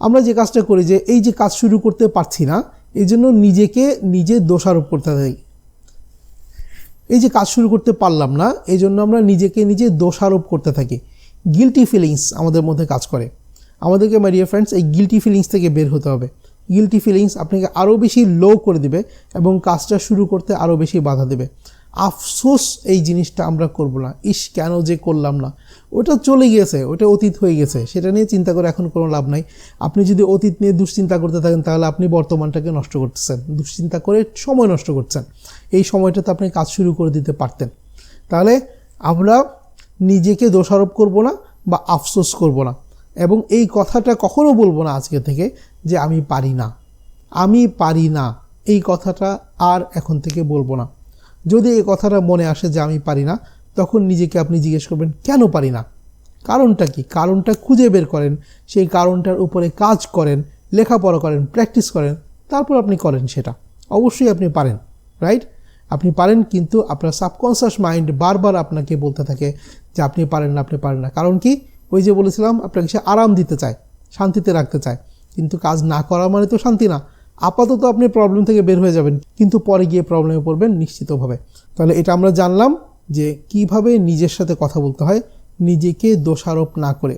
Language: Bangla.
আমরা যে কাজটা করি যে এই যে কাজ শুরু করতে পারছি না, এই জন্য নিজেকে নিজে দোষারোপ করতে থাকি। এই যে কাজ শুরু করতে পারলাম না, এই জন্য আমরা নিজেকে নিজে দোষারোপ করতে থাকি। গিল্টি ফিলিংস আমাদের মধ্যে কাজ করে। আমাদেরকে মাই ডিয়ার ফ্রেন্ডস এই গিল্টি ফিলিংস থেকে বের হতে হবে। গিল্টি ফিলিংস আপনাকে আরও বেশি লো করে দিবে এবং কাজটা শুরু করতে আরও বেশি বাধা দেবে। আফসোস এই জিনিসটা আমরা করব না, ইস কেন যে করলাম না, ওটা চলে গিয়েছে, ওটা অতীত হয়ে গেছে, সেটা নিয়ে চিন্তা করে এখন কোনো লাভ নাই। আপনি যদি অতীত নিয়ে দুশ্চিন্তা করতে থাকেন তাহলে আপনি বর্তমানটাকে নষ্ট করতেছেন, দুশ্চিন্তা করে সময় নষ্ট করছেন। এই সময়টাতে আপনি কাজ শুরু করে দিতে পারতেন। তাহলে আমরা নিজেকে দোষারোপ করব না বা আফসোস করব না, এবং এই কথাটা কখনো বলবো না আজকে থেকে যে আমি পারি না, আমি পারি না, এই কথাটা আর এখন থেকে বলবো না। যদি এই কথাটা মনে আসে যে আমি পারি না, তখন নিজেকে আপনি জিজ্ঞেস করবেন কেন পারি না, কারণটা কি, কারণটা খুঁজে বের করেন, সেই কারণটার উপরে কাজ করেন, লেখাপড়া করেন, প্র্যাকটিস করেন, তারপর আপনি করেন সেটা। অবশ্যই আপনি পারেন, রাইট? আপনি পারেন, কিন্তু আপনার সাবকনসিয়াস মাইন্ড বারবার আপনাকে বলতে থাকে যে আপনি পারেন না, আপনি পারেন না। কারণ কি, ওই যে বলেছিলাম আপনাকে সে আরাম দিতে চায়, শান্তিতে রাখতে চায়, কিন্তু কাজ না করা মানে তো শান্তি না। আপাতত আপনি প্রবলেম থেকে বের হয়ে যাবেন, কিন্তু পরে গিয়ে প্রবলেমে পড়বেন নিশ্চিতভাবে। তাহলে এটা আমরা জানলাম যে কিভাবে নিজের সাথে কথা বলতে হয় নিজেকে দোষারোপ না করে।